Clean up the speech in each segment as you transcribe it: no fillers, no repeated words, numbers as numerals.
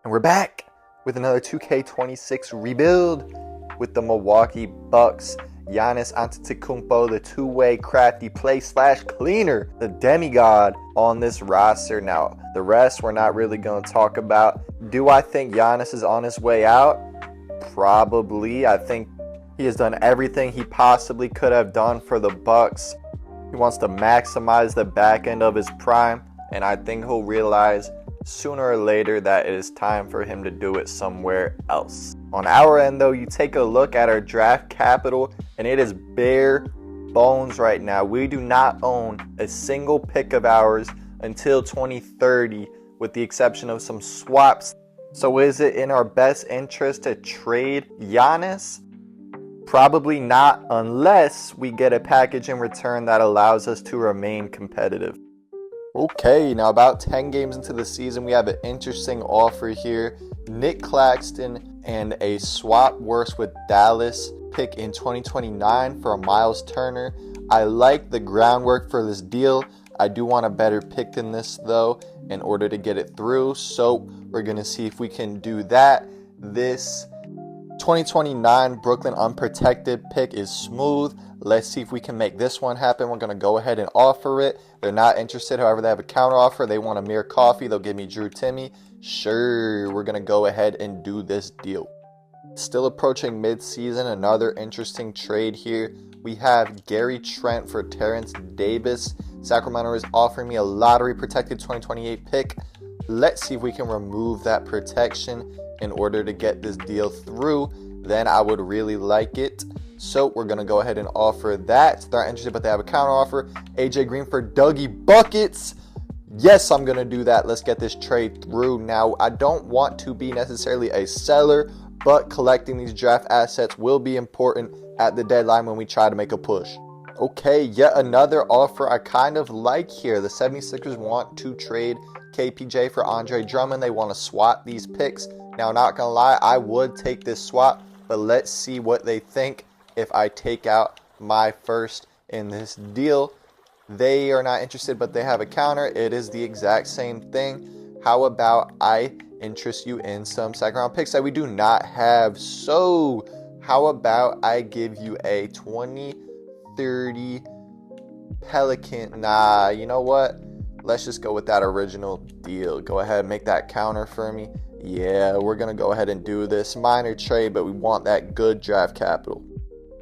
And we're back with another 2K26 rebuild with the Milwaukee Bucks. Giannis Antetokounmpo, the two-way crafty play/cleaner, the demigod on this roster. Now, the rest we're not really going to talk about. Do I think Giannis is on his way out? Probably. I think he has done everything he possibly could have done for the Bucks. He wants to maximize the back end of his prime, and I think he'll realize sooner or later that it is time for him to do it somewhere else. On our end, though, you take a look at our draft capital, and it is bare bones right now. We do not own a single pick of ours until 2030, with the exception of some swaps. So is it in our best interest to trade Giannis? Probably not, unless we get a package in return that allows us to remain competitive. Okay, now about 10 games into the season, we have an interesting offer here. Nick Claxton and a swap worse with Dallas pick in 2029 for a Miles Turner. I like the groundwork for this deal. I do want a better pick than this, though, in order to get it through. So we're going to see if we can do that. This 2029 Brooklyn unprotected pick is smooth. Let's see if we can make this one happen. We're going to go ahead and offer it. They're not interested. However, they have a counter offer. They want Amir Coffey. They'll give me Drew Timmy. Sure, we're going to go ahead and do this deal. Still approaching mid-season. Another interesting trade here. We have Gary Trent for Terrence Davis. Sacramento is offering me a lottery protected 2028 pick. Let's see if we can remove that protection in order to get this deal through. Then I would really like it. So we're going to go ahead and offer that. They're not interested, but they have a counter offer. AJ Green for Dougie Buckets. Yes, I'm going to do that. Let's get this trade through. Now, I don't want to be necessarily a seller, but collecting these draft assets will be important at the deadline when we try to make a push. Okay, yet another offer I kind of like here. The 76ers want to trade KPJ for Andre Drummond. They want to swap these picks. Now, not going to lie, I would take this swap, but let's see what they think if I take out my first in this deal. They are not interested, but they have a counter. It is the exact same thing. How about I interest you in some second round picks that we do not have? So how about I give you a 2030 Pelican? Nah, you know what? Let's just go with that original deal. Go ahead and make that counter for me. Yeah, we're going to go ahead and do this minor trade, but we want that good draft capital.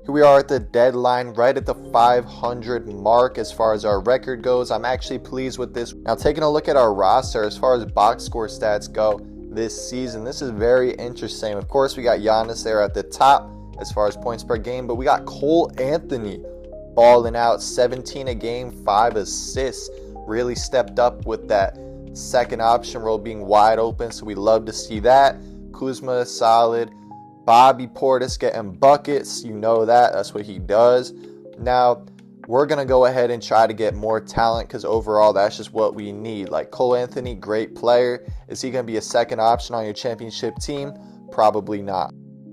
Here we are at the deadline, right at the 500 mark as far as our record goes. I'm actually pleased with this. Now, taking a look at our roster as far as box score stats go this season, this is very interesting. Of course, we got Giannis there at the top as far as points per game, but we got Cole Anthony balling out, 17 a game, 5 assists. Really stepped up with that second option role being wide open, so we love to see that. Kuzma is solid. Bobby Portis getting buckets, you know that's what he does. Now, we're going to go ahead and try to get more talent because overall that's just what we need. Like Cole Anthony, great player. Is he going to be a second option on your championship team? Probably not.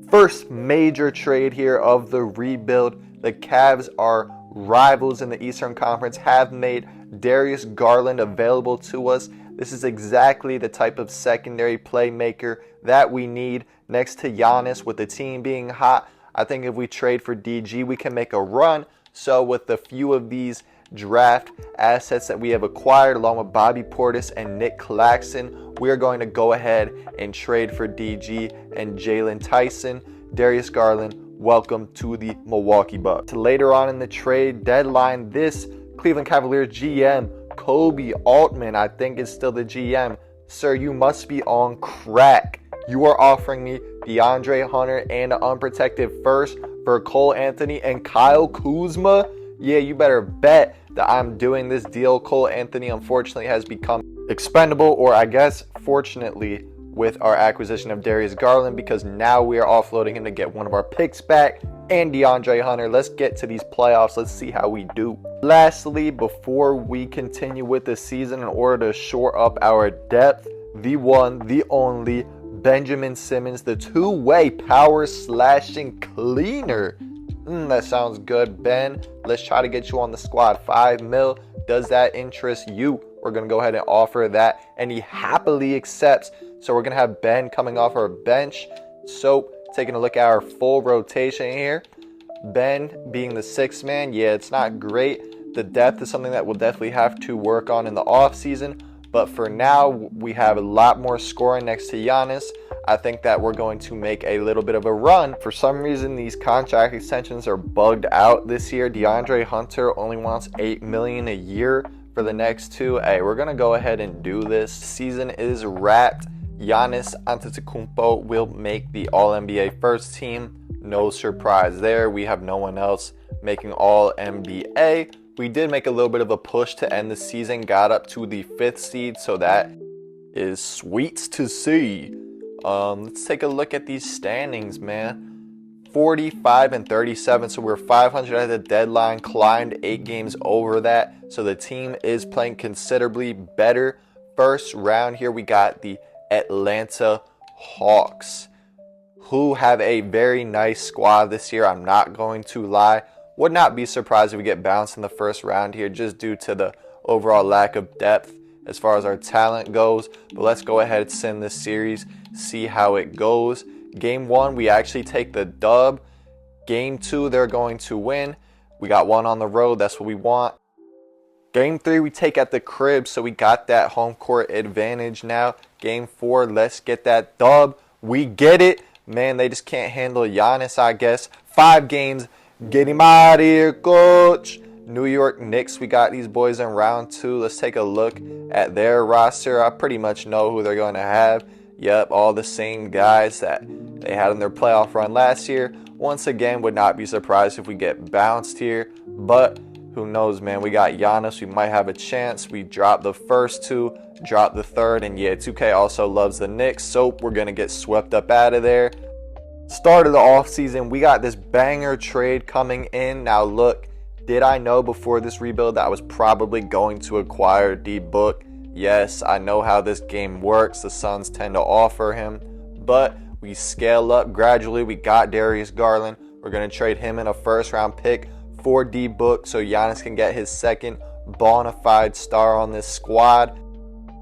First major trade here of the rebuild. The Cavs are rivals in the Eastern Conference, have made Darius Garland available to us. This is exactly the type of secondary playmaker that we need next to Giannis. With the team being hot, I think if we trade for DG, we can make a run. So with a few of these draft assets that we have acquired, along with Bobby Portis and Nick Claxton, we are going to go ahead and trade for DG and Jalen Tyson. Darius Garland, welcome to the Milwaukee Bucks. Later on in the trade deadline, this Cleveland Cavaliers GM, Kobe Altman, I think is still the GM. Sir, you must be on crack. You are offering me DeAndre Hunter and an unprotected first for Cole Anthony and Kyle Kuzma? Yeah, you better bet that I'm doing this deal. Cole Anthony, unfortunately, has become expendable, or I guess, fortunately, with our acquisition of Darius Garland, because now we are offloading him to get one of our picks back and DeAndre Hunter. Let's get to these playoffs. Let's see how we do. Lastly, before we continue with the season, in order to shore up our depth, the one, the only, Benjamin Simmons, the two-way power slashing cleaner. That sounds good, Ben. Let's try to get you on the squad. $5 million. Does that interest you? We're going to go ahead and offer that. And he happily accepts. So we're going to have Ben coming off our bench. So taking a look at our full rotation here. Ben being the sixth man, yeah, it's not great. The depth is something that we'll definitely have to work on in the offseason. But for now, we have a lot more scoring next to Giannis. I think that we're going to make a little bit of a run. For some reason, these contract extensions are bugged out this year. DeAndre Hunter only wants $8 million a year for the next two. Hey, we're going to go ahead and do this. Season is wrapped. Giannis Antetokounmpo will make the All-NBA first team. No surprise there. We have no one else making All-NBA. We did make a little bit of a push to end the season, got up to the 5th seed, so that is sweet to see. Let's take a look at these standings, man. 45 and 37, so we're 500 at the deadline, climbed 8 games over that, so the team is playing considerably better. First round here, we got the Atlanta Hawks, who have a very nice squad this year, I'm not going to lie. Would not be surprised if we get bounced in the first round here just due to the overall lack of depth as far as our talent goes. But let's go ahead and send this series, see how it goes. Game 1, we actually take the dub. Game 2, they're going to win. We got one on the road. That's what we want. Game 3, we take at the crib, so we got that home court advantage now. Game 4, let's get that dub. We get it. Man, they just can't handle Giannis, I guess. 5 games. Get him out of here, coach. New York Knicks, we got these boys in round 2. Let's take a look at their roster. I pretty much know who they're going to have. Yep, all the same guys that they had in their playoff run last year. Once again, would not be surprised if we get bounced here. But who knows, man. We got Giannis. We might have a chance. We dropped the first 2, dropped the third. And yeah, 2K also loves the Knicks. So we're going to get swept up out of there. Start of the offseason, we got this banger trade coming in. Now look, did I know before this rebuild that I was probably going to acquire D-Book? Yes, I know how this game works. The Suns tend to offer him, but we scale up gradually. We got Darius Garland. We're going to trade him in a first-round pick for D-Book so Giannis can get his second bona fide star on this squad.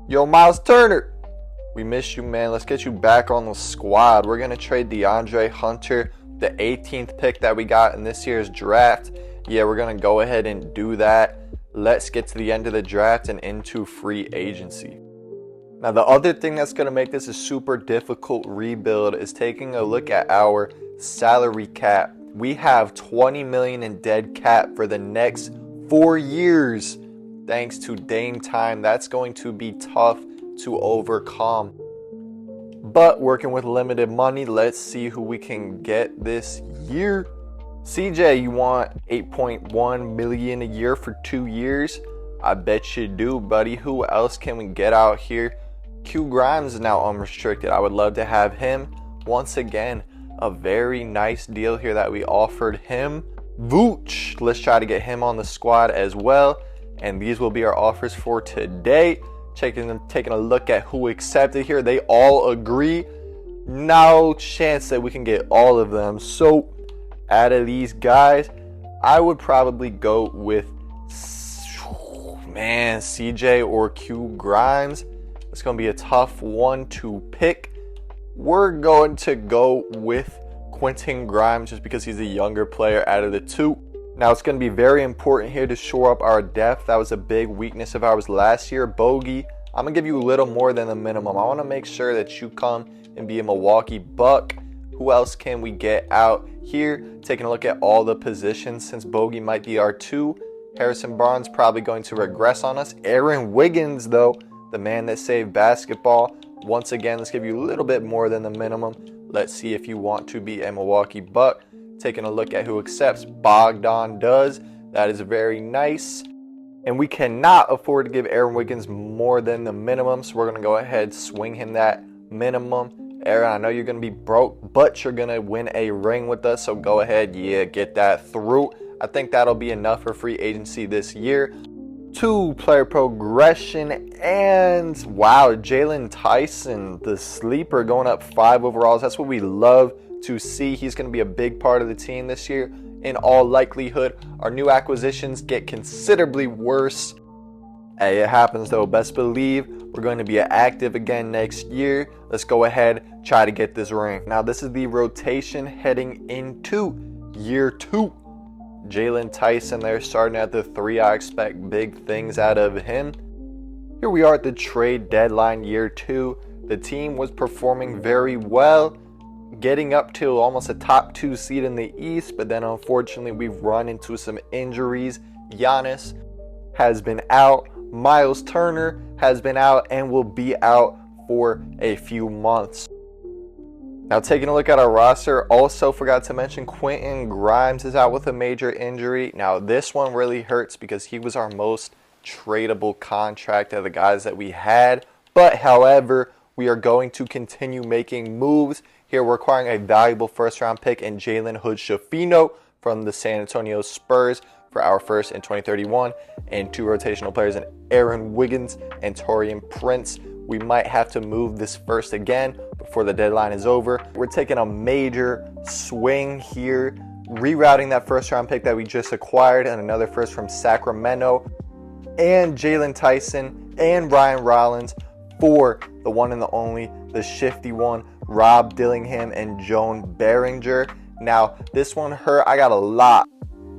Yo, Miles Turner. We miss you, man. Let's get you back on the squad. We're going to trade DeAndre Hunter, the 18th pick that we got in this year's draft. Yeah, we're going to go ahead and do that. Let's get to the end of the draft and into free agency. Now, the other thing that's going to make this a super difficult rebuild is taking a look at our salary cap. We have $20 million in dead cap for the next 4 years. Thanks to Dame time, that's going to be tough to overcome. But working with limited money, let's see who we can get this year. CJ, you want $8.1 million a year for 2 years? I bet you do, buddy. Who else can we get out here? Q Grimes is now unrestricted. I would love to have him. Once again, a very nice deal here that we offered him. Vooch, let's try to get him on the squad as well. And these will be our offers for today. Taking a look at who accepted here. They all agree. No chance that we can get all of them. So out of these guys, I would probably go with CJ or Q Grimes. It's going to be a tough one to pick. We're going to go with Quentin Grimes just because he's a younger player out of the two. Now, it's going to be very important here to shore up our depth. That was a big weakness of ours last year. Bogey, I'm going to give you a little more than the minimum. I want to make sure that you come and be a Milwaukee Buck. Who else can we get out here? Taking a look at all the positions, since Bogey might be our 2. Harrison Barnes probably going to regress on us. Aaron Wiggins, though, the man that saved basketball. Once again, let's give you a little bit more than the minimum. Let's see if you want to be a Milwaukee Buck. Taking a look at who accepts. Bogdan does. That is very nice. And we cannot afford to give Aaron Wiggins more than the minimum, so we're going to go ahead, swing him that minimum. Aaron, I know you're going to be broke, but you're going to win a ring with us, so go ahead, get that through. I think that'll be enough for free agency this year. 2 player progression, and wow, Jalen Tyson, the sleeper, going up 5 overalls. That's what we love to see. He's going to be a big part of the team this year. In all likelihood, our new acquisitions get considerably worse. Hey, it happens though. Best believe we're We're going to be active again next year. Let's go ahead, try to get this ring. Now, this is the rotation heading into year 2. Jalen Tyson there starting at the 3. I expect big things out of him. Here we are at the trade deadline year 2. The team was performing very well, getting up to almost a top 2 seed in the East, but then unfortunately we've run into some injuries. Giannis has been out, Miles Turner has been out, and will be out for a few months. Now, taking a look at our roster, also forgot to mention Quentin Grimes is out with a major injury. Now, this one really hurts because he was our most tradable contract of the guys that we had. But, however, we are going to continue making moves. Here we're acquiring a valuable first-round pick in Jalen Hood-Schifino from the San Antonio Spurs for our first in 2031, and 2 rotational players in Aaron Wiggins and Taurean Prince. We might have to move this first again before the deadline is over. We're taking a major swing here, rerouting that first-round pick that we just acquired and another first from Sacramento, and Jalen Tyson and Ryan Rollins for the one and the only, the shifty one, Rob Dillingham and Joan Behringer. Now, this one hurt. I got a lot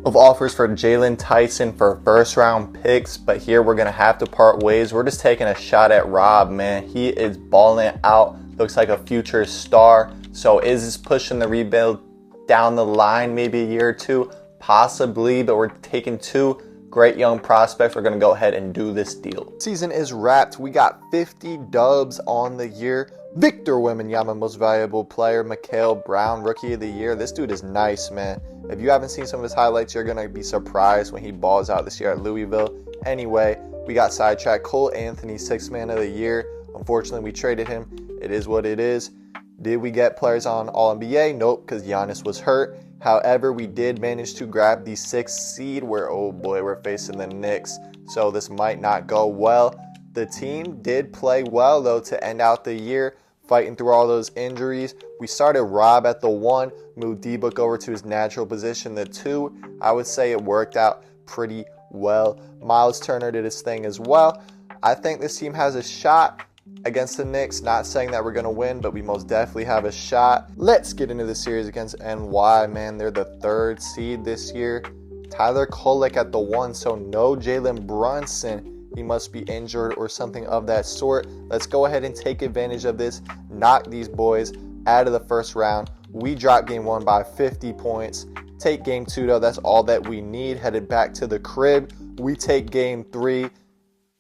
of offers for Jalen Tyson for first round picks, but here we're going to have to part ways. We're just taking a shot at Rob, man. He is balling out. Looks like a future star. So is this pushing the rebuild down the line, maybe a year or 2? Possibly, but we're taking 2 great young prospects. We're going to go ahead and do this deal. Season is wrapped. We got 50 dubs on the year. Victor Wembanyama, most valuable player. Mikal Brown, rookie of the year. This dude is nice, man. If you haven't seen some of his highlights, you're going to be surprised when he balls out this year at Louisville. Anyway, we got sidetracked. Cole Anthony, 6th man of the year. Unfortunately, we traded him. It is what it is. Did we get players on All-NBA? Nope, because Giannis was hurt. However, we did manage to grab the 6th seed where, oh boy, we're facing the Knicks. So this might not go well. The team did play well, though, to end out the year, fighting through all those injuries. We started Rob at the 1, moved D-Book over to his natural position, the 2. I would say it worked out pretty well. Miles Turner did his thing as well. I think this team has a shot against the Knicks. Not saying that we're going to win, but we most definitely have a shot. Let's get into the series against NY, man. They're the 3rd seed this year. Tyler Kolek at the 1, so no Jalen Brunson. He must be injured or something of that sort. Let's go ahead and take advantage of this. Knock these boys out of the first round. We drop game 1 by 50 points. Take game 2, though. That's all that we need. Headed back to the crib. We take game 3.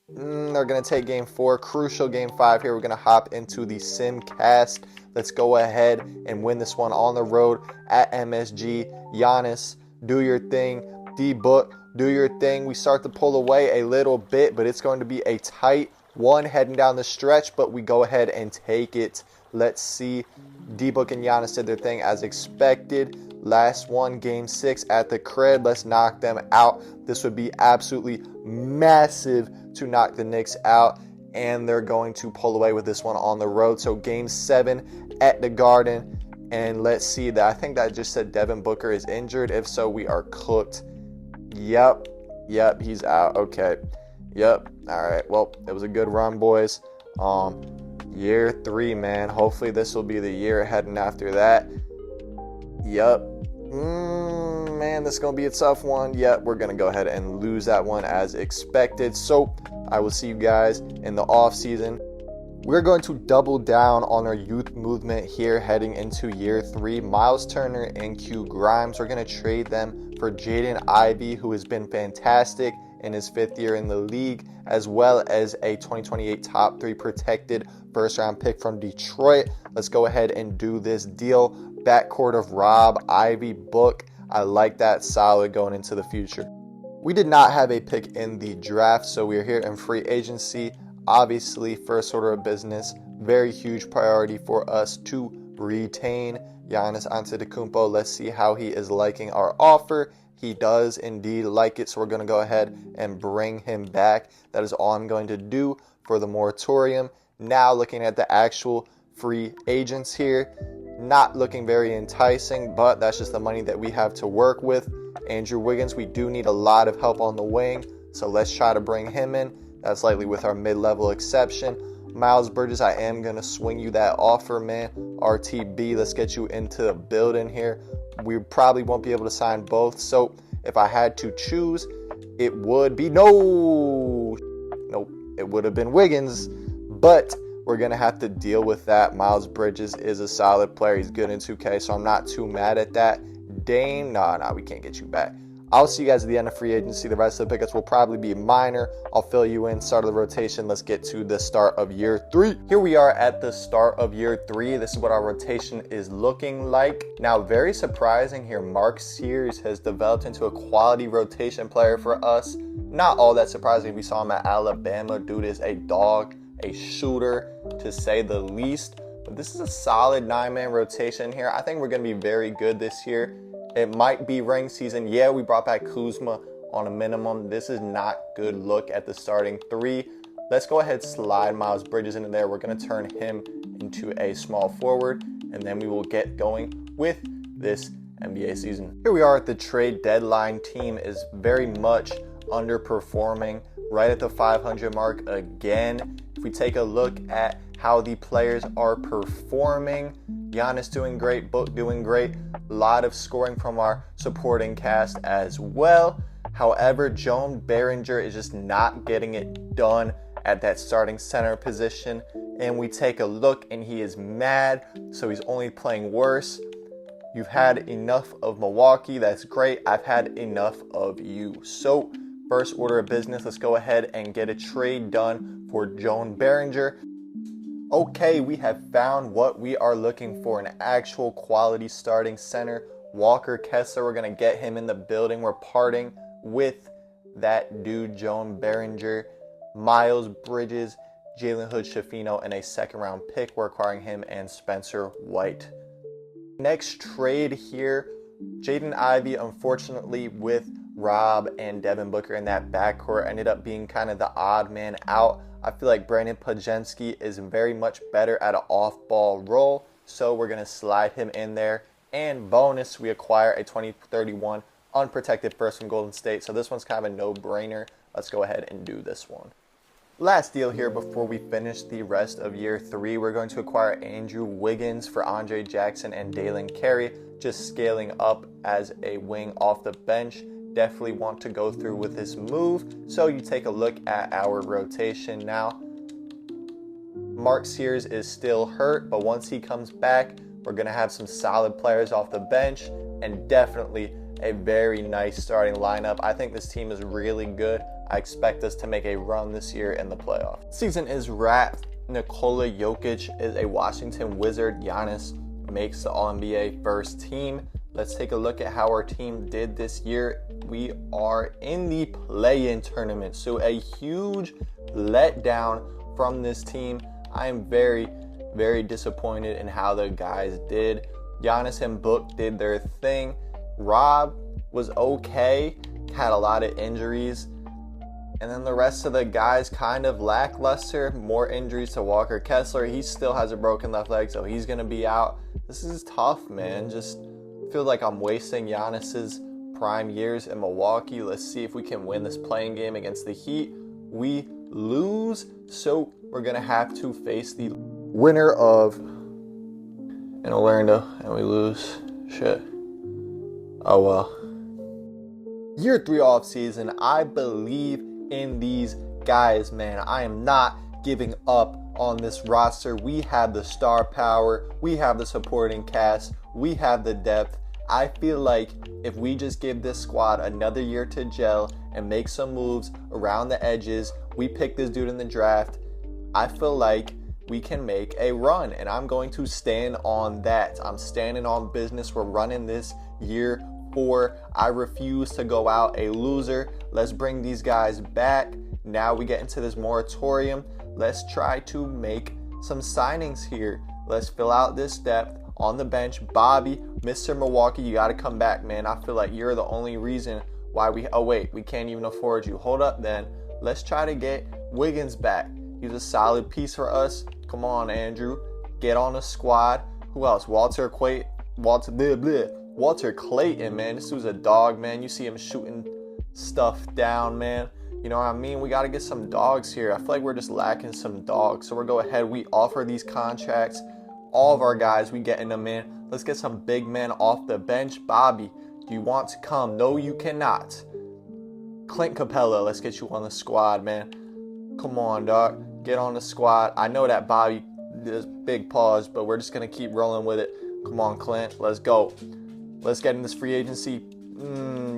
They're going to take game 4. Crucial game 5 here. We're going to hop into the Simcast. Let's go ahead and win this one on the road at MSG. Giannis, do your thing. D-Book, do your thing. We start to pull away a little bit, but it's going to be a tight one heading down the stretch, but we go ahead and take it. Let's see. D-Book and Giannis did their thing as expected. Last one, game 6 at the crib. Let's knock them out. This would be absolutely massive to knock the Knicks out, and they're going to pull away with this one on the road. So game 7 at the Garden, and let's see that. I think that just said Devin Booker is injured. If so, we are cooked. Yep, he's out. Okay. Yep. All right. Well, it was a good run, boys. Year 3, man. Hopefully this will be the year heading after that. Yep. Man, this is going to be a tough one. Yep, we're going to go ahead and lose that one as expected. So I will see you guys in the off season. We're going to double down on our youth movement here heading into year 3. Miles Turner and Q Grimes, we're going to trade them for Jaden Ivey, who has been fantastic in his 5th year in the league, as well as a 2028 top 3 protected first round pick from Detroit. Let's go ahead and do this deal. Backcourt of Rob, Ivy, Book. I like that, solid going into the future. We did not have a pick in the draft, so we are here in free agency. Obviously, first order of business, very huge priority for us to retain Giannis Antetokounmpo. Let's see how he is liking our offer. He does indeed like it, so we're going to go ahead and bring him back. That is all I'm going to do for the moratorium. Now looking at the actual free agents here, not looking very enticing, but that's just the money that we have to work with. Andrew Wiggins, we do need a lot of help on the wing, so let's try to bring him in. That's likely with our mid-level exception. Miles Bridges, I am going to swing you that offer, man. RTB, let's get you into the building here. We probably won't be able to sign both. So if I had to choose, it would be nope, it would have been Wiggins. But we're going to have to deal with that. Miles Bridges is a solid player. He's good in 2K, so I'm not too mad at that. Dame, nah, we can't get you back. I'll see you guys at the end of free agency. The rest of the pickups will probably be minor. I'll fill you in. Start of the rotation. Let's get to the start of year 3. Here we are at the start of year 3. This is what our rotation is looking like. Now, very surprising here, Mark Sears has developed into a quality rotation player for us. Not all that surprising. We saw him at Alabama. Dude is a dog, a shooter, to say the least. But this is a solid 9-man rotation here. I think we're going to be very good this year. It might be ring season. Yeah, we brought back Kuzma on a minimum. This is not good look at the starting 3. Let's go ahead and slide Miles Bridges into there. We're going to turn him into a small forward, and then we will get going with this NBA season. Here we are at the trade deadline. Team is very much underperforming, right at the 500 mark again. If we take a look at how the players are performing, Giannis doing great, Book doing great, a lot of scoring from our supporting cast as well. However, Joan Behringer is just not getting it done at that starting center position, and we take a look and he is mad, so he's only playing worse. You've had enough of Milwaukee. That's great. I've had enough of you. So first order of business, let's go ahead and get a trade done for Joan Behringer. Okay, we have found what we are looking for, an actual quality starting center. Walker Kessler, we're going to get him in the building. We're parting with that dude, Joan Behringer. Miles Bridges, Jalen Hood-Schifino, and a second-round pick. We're acquiring him and Spencer White. Next trade here, Jaden Ivey, unfortunately, with Rob and Devin Booker in that backcourt, ended up being kind of the odd man out. I feel like Brandon Podjenski is very much better at an off-ball role, so we're going to slide him in there. And bonus, we acquire a 2031 unprotected first from Golden State, so this one's kind of a no-brainer. Let's go ahead and do this one. Last deal here before we finish the rest of year 3, we're going to acquire Andrew Wiggins for Andre Jackson and Dalen Carey, just scaling up as a wing off the bench. Definitely want to go through with this move. So you take a look at our rotation now. Mark Sears is still hurt, but once he comes back, we're going to have some solid players off the bench and definitely a very nice starting lineup. I think this team is really good. I expect us to make a run this year in the playoffs. Season is wrapped. Nikola Jokic is a Washington Wizard. Giannis makes the All-NBA first team. Let's take a look at how our team did this year. We are in the play-in tournament, so a huge letdown from this team. I am very, very disappointed in how the guys did. Giannis and Book did their thing. Rob was okay, had a lot of injuries. And then the rest of the guys kind of lackluster. More injuries to Walker Kessler. He still has a broken left leg, so he's going to be out. This is tough, man. Just feel like I'm wasting Giannis's prime years in Milwaukee. Let's see if we can win this playing game against the Heat. We lose, so we're going to have to face the winner of in Orlando, and we lose. Shit. Oh well. Year 3 off season, I believe in these guys, man. I am not giving up on this roster. We have the star power, we have the supporting cast, we have the depth. I feel like if we just give this squad another year to gel and make some moves around the edges, we pick this dude in the draft, I feel like we can make a run, and I'm going to stand on that. I'm standing on business. We're running this year 4. I refuse to go out a loser. Let's bring these guys back. Now we get into this moratorium. Let's try to make some signings here. Let's fill out this depth on the bench. Bobby, Mr. Milwaukee, you got to come back, man. I feel like you're the only reason why we can't even afford you. Hold up then. Let's try to get Wiggins back. He's a solid piece for us. Come on, Andrew. Get on the squad. Who else? Walter Clayton, man. This dude's a dog, man. You see him shooting stuff down, man. You know what I mean? We got to get some dogs here. I feel like we're just lacking some dogs. So we're going ahead. We offer these contracts. All of our guys, we getting them in. Let's get some big men off the bench. Bobby, do you want to come? No, you cannot. Clint Capella, let's get you on the squad, man. Come on, dog. Get on the squad. I know that Bobby is big pause, but we're just going to keep rolling with it. Come on, Clint. Let's go. Let's get in this free agency.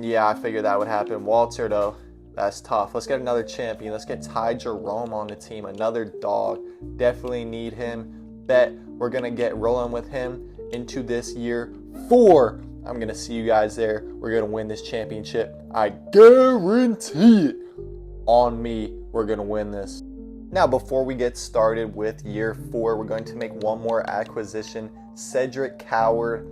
Yeah, I figured that would happen. Walter, though, that's tough. Let's get another champion. Let's get Ty Jerome on the team. Another dog. Definitely need him. Bet we're going to get rolling with him into this year 4. I'm going to see you guys there. We're going to win this championship. I guarantee it. On me, we're going to win this. Now, before we get started with year 4, we're going to make one more acquisition. Cedric Coward.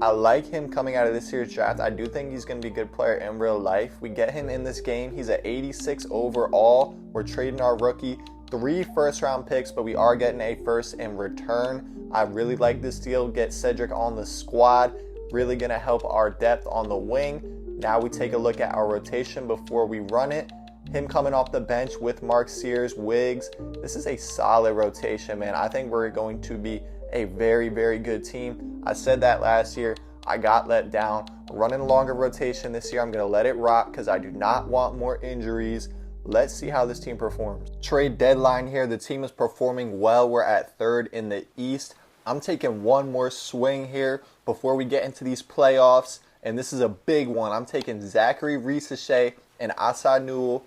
I like him coming out of this year's draft. I do think he's going to be a good player in real life. We get him in this game. He's at 86 overall. We're trading our rookie. 3 first-round picks, but we are getting a first in return. I really like this deal. Get Cedric on the squad. Really going to help our depth on the wing. Now we take a look at our rotation before we run it. Him coming off the bench with Mark Sears, Wiggs. This is a solid rotation, man. I think we're going to be a very, very good team. I said that last year. I got let down. Running a longer rotation this year. I'm going to let it rock because I do not want more injuries. Let's see how this team performs. Trade deadline here. The team is performing well. We're at 3rd in the East. I'm taking one more swing here before we get into these playoffs. And this is a big one. I'm taking Zachary Risachet and Asanul,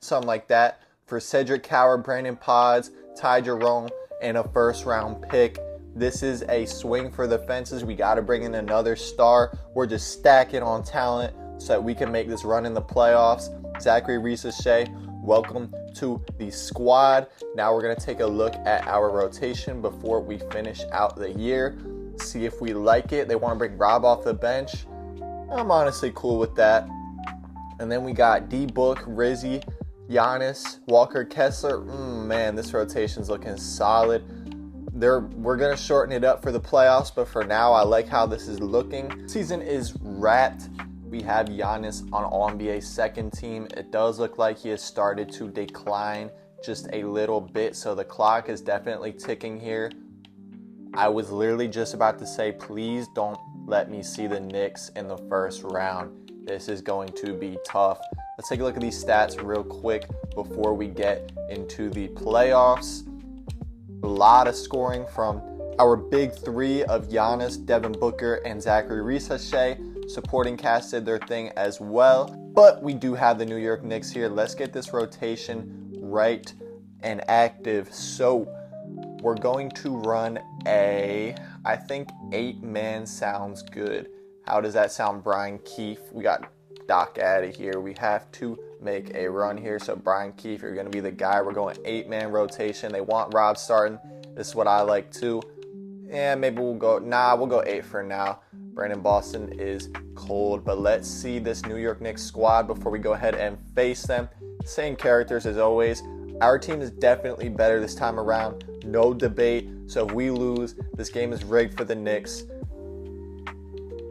something like that, for Cedric Coward, Brandon Pods, Ty Jerome, and a first-round pick. This is a swing for the fences. We got to bring in another star. We're just stacking on talent so that we can make this run in the playoffs. Zachary Risachet, welcome to the squad. Now we're going to take a look at our rotation before we finish out the year. See if we like it. They want to bring Rob off the bench. I'm honestly cool with that. And then we got D-Book, Rizzy, Giannis, Walker Kessler. Man, this rotation's looking solid. We're going to shorten it up for the playoffs, but for now, I like how this is looking. Season is wrapped. We have Giannis on All-NBA second team. It does look like he has started to decline just a little bit, so the clock is definitely ticking here. I was literally just about to say, please don't let me see the Knicks in the first round. This is going to be tough. Let's take a look at these stats real quick before we get into the playoffs. A lot of scoring from our big 3 of Giannis, Devin Booker, and Zachary Risachet. Supporting cast did their thing as well. But we do have the New York Knicks here. Let's get this rotation right and active. So we're going to run I think 8-man sounds good. How does that sound, Brian Keefe? We got Doc out of here. We have to make a run here. So Brian Keefe, you're going to be the guy. We're going 8-man rotation. They want Rob starting. This is what I like too. Yeah, maybe we'll go 8 for now. Brandon Boston is cold, but let's see this New York Knicks squad before we go ahead and face them. Same characters as always. Our team is definitely better this time around. No debate. So if we lose, this game is rigged for the Knicks.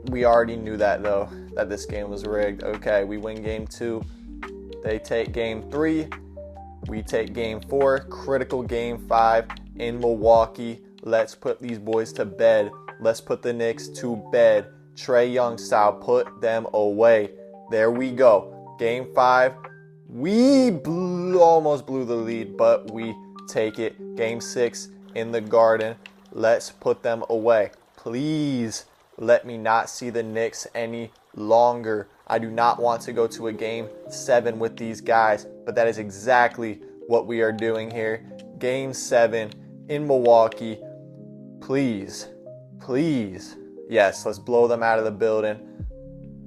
We already knew that, though, that this game was rigged. Okay, we win game 2. They take game 3. We take game 4. Critical game 5 in Milwaukee. Let's put these boys to bed. Let's put the Knicks to bed. Trae Young style, put them away. There we go. Game 5. We almost blew the lead, but we take it. Game 6 in the Garden. Let's put them away. Please let me not see the Knicks any longer. I do not want to go to a game 7 with these guys, but that is exactly what we are doing here. Game 7 in Milwaukee. Please. Yes, let's blow them out of the building.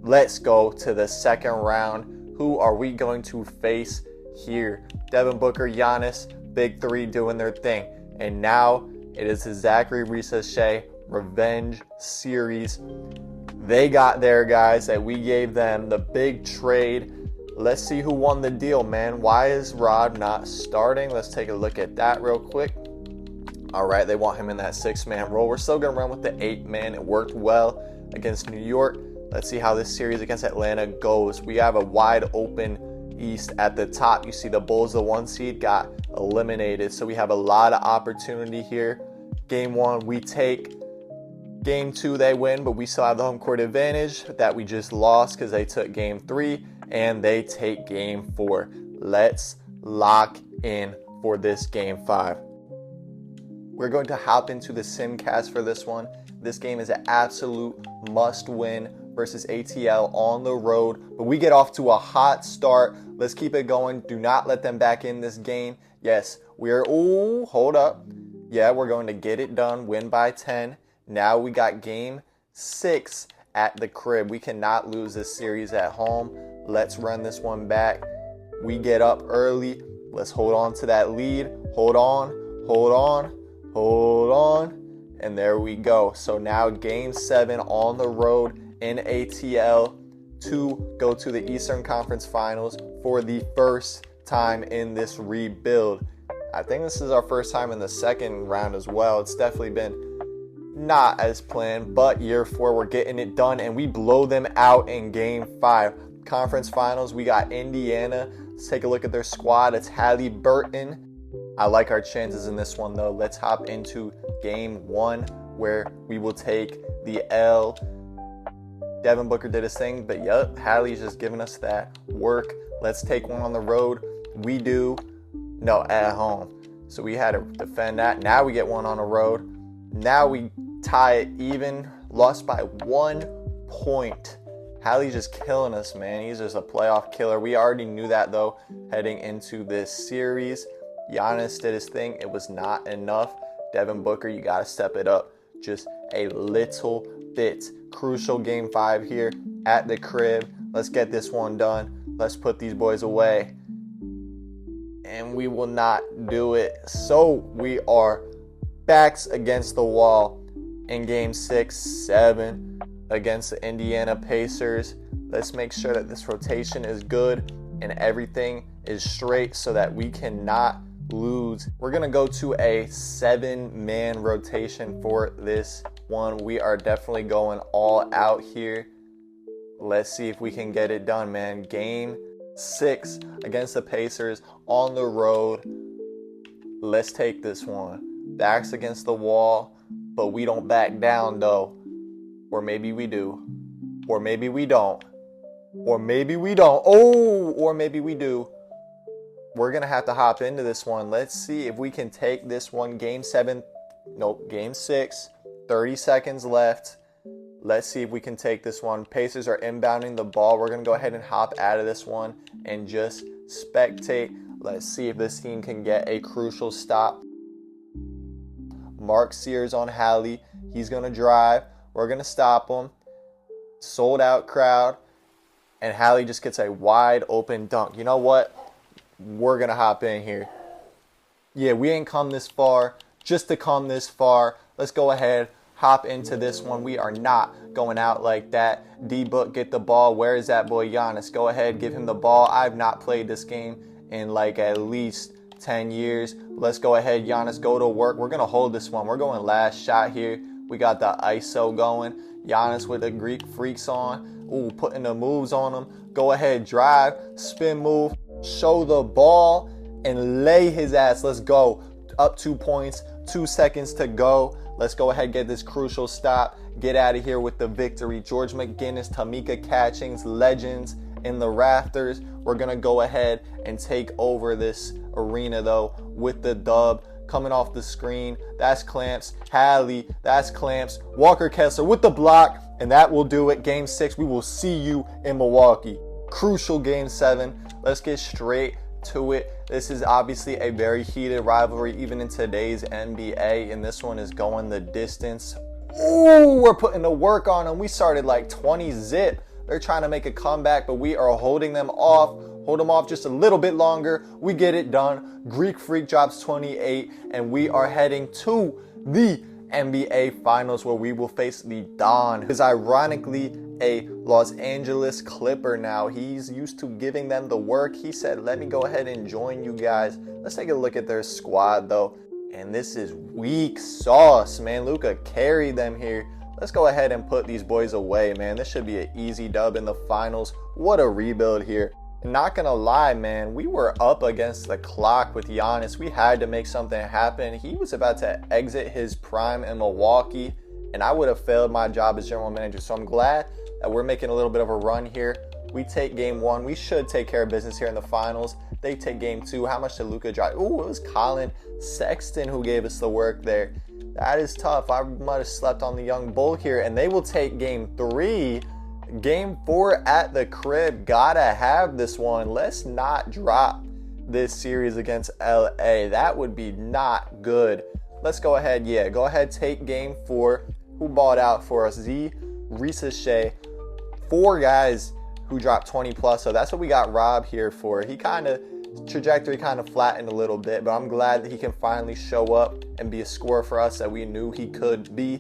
Let's go to the second round. Who are we going to face here? Devin Booker, Giannis, big 3 doing their thing. And now it is the Zachary Risachet Revenge Series. They got their guys that we gave them the big trade. Let's see who won the deal, man. Why is Rod not starting? Let's take a look at that real quick. All right, they want him in that 6-man role. We're still going to run with the 8-man. It worked well against New York. Let's see how this series against Atlanta goes. We have a wide open East at the top. You see the Bulls, the 1 seed, got eliminated. So we have a lot of opportunity here. Game 1, we take. Game 2, they win, but we still have the home court advantage that we just lost because they took Game 3 and they take Game 4. Let's lock in for this Game 5. We're going to hop into the simcast for this one. This game is an absolute must-win versus ATL on the road, but we get off to a hot start. Let's keep it going. Do not let them back in this game. Yes, hold up. Yeah, we're going to get it done, win by 10. Now we got Game 6 at the crib. We cannot lose this series at home. Let's run this one back. We get up early. Let's hold on to that lead. Hold on. And there we go. So now Game 7 on the road in ATL to go to the Eastern Conference Finals for the first time in this rebuild. I think this is our first time in the second round as well. It's definitely been not as planned, but year 4, we're getting it done, and we blow them out in Game 5. Conference Finals, we got Indiana. Let's take a look at their squad. It's Halliburton. I like our chances in this one, though. Let's hop into Game 1, where we will take the L. Devin Booker did his thing, but yep, Hallie's just giving us that work. Let's take one on the road. At home. So we had to defend that. Now we get one on the road. Now we tie it even. Lost by 1 point. Hallie's just killing us, man. He's just a playoff killer. We already knew that, though, heading into this series. Giannis did his thing. It was not enough. Devin Booker, you got to step it up just a little bit. Crucial Game 5 here at the crib. Let's get this one done. Let's put these boys away. And we will not do it. So we are backs against the wall in Game 6, 7 against the Indiana Pacers. Let's make sure that this rotation is good and everything is straight so that we cannot lose. We're going to go to a 7-man rotation for this one. We are definitely going all out here. Let's see if we can get it done, man. Game 6 against the Pacers on the road. Let's take this one. Backs against the wall, but we don't back down, though. Or maybe we do. Or maybe we don't. Or maybe we don't. Or maybe we do. We're going to have to hop into this one. Let's see if we can take this one. Game 6. 30 seconds left. Let's see if we can take this one. Pacers are inbounding the ball. We're going to go ahead and hop out of this one and just spectate. Let's see if this team can get a crucial stop. Mark Sears on Hallie. He's going to drive. We're going to stop him. Sold out crowd. And Hallie just gets a wide open dunk. You know what? We're going to hop in here. Yeah, we ain't come this far just to come this far. Let's go ahead. Hop into this one. We are not going out like that. D-Book, get the ball. Where is that boy Giannis? Go ahead, give him the ball. I've not played this game in like at least 10 years. Let's go ahead, Giannis, go to work. We're going to hold this one. We're going last shot here. We got the ISO going. Giannis with the Greek freaks on. Ooh, putting the moves on him. Go ahead, drive, spin move, show the ball, and lay his ass. Let's go. Up 2 points, 2 seconds to go. Let's go ahead and get this crucial stop. Get out of here with the victory. George McGinnis, Tamika Catchings, legends in the rafters. We're going to go ahead and take over this arena, though, with the dub. Coming off the screen, that's Clamps. Hallie, that's Clamps. Walker Kessler with the block, and that will do it. Game 6, we will see you in Milwaukee. Crucial Game 7. Let's get straight to it. This is obviously a very heated rivalry, even in today's NBA, and this one is going the distance. Ooh, we're putting the work on them. We started like 20 zip. They're trying to make a comeback, but we are holding them off. Hold them off just a little bit longer. We get it done. Greek Freak drops 28, and we are heading to the NBA Finals, where we will face the Don, who is ironically a Los Angeles Clipper now. He's used to giving them the work. He said, let me go ahead and join you guys. Let's take a look at their squad, though. And this is weak sauce, man. Luka carried them here. Let's go ahead and put these boys away, man. This should be an easy dub in the finals. What a rebuild here. Not gonna lie, man, we were up against the clock with Giannis. We had to make something happen. He was about to exit his prime in Milwaukee, and I would have failed my job as general manager. So I'm glad that we're making a little bit of a run here. We take game 1. We should take care of business here in the finals. They take game 2. How much did Luka drop? Ooh, it was Colin Sexton who gave us the work there. That is tough. I might have slept on the young bull here. And they will take game 3. Game 4 at the crib. Gotta have this one. Let's not drop this series against LA. That would be not good. Let's go ahead. Yeah, go ahead. Take game 4. Who balled out for us? Z, Risa, 4 guys who dropped 20 plus. So that's what we got Rob here for. He trajectory kind of flattened a little bit, but I'm glad that he can finally show up and be a scorer for us that we knew he could be.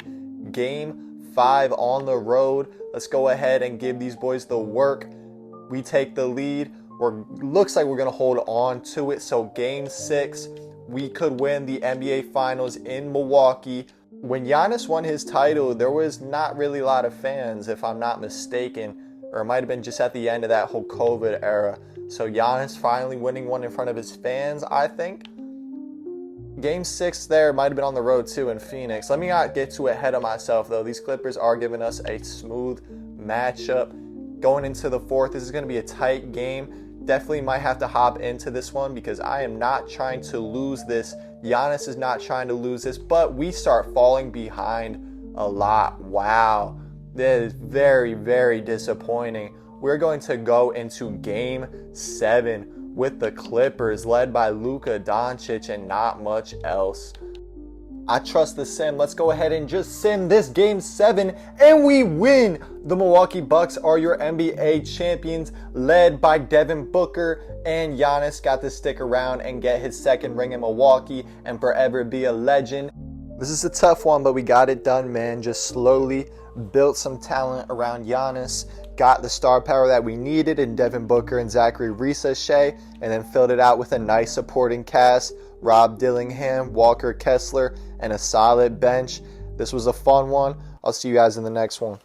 Game 5 on the road. Let's go ahead and give these boys the work. We take the lead. Looks like we're going to hold on to it. So game 6, we could win the NBA Finals in Milwaukee. When Giannis won his title, there was not really a lot of fans, if I'm not mistaken, or it might have been just at the end of that whole COVID era. So Giannis finally winning one in front of his fans, I think. Game 6 there might have been on the road too in Phoenix. Let me not get too ahead of myself though. These Clippers are giving us a smooth matchup. Going into the 4th, this is going to be a tight game. Definitely might have to hop into this one because I am not trying to lose this. Giannis is not trying to lose this, but we start falling behind a lot. Wow. That is very, very disappointing. We're going to go into game 7 with the Clippers led by Luka Doncic and not much else. I trust the sim. Let's go ahead and just sim this game 7 and we win. The Milwaukee Bucks are your NBA champions led by Devin Booker, and Giannis got to stick around and get his 2nd ring in Milwaukee and forever be a legend. This is a tough one, but we got it done, man. Just slowly built some talent around Giannis, got the star power that we needed in Devin Booker and Zachary Risa, and then filled it out with a nice supporting cast, Rob Dillingham, Walker Kessler, and a solid bench. This was a fun one. I'll see you guys in the next one.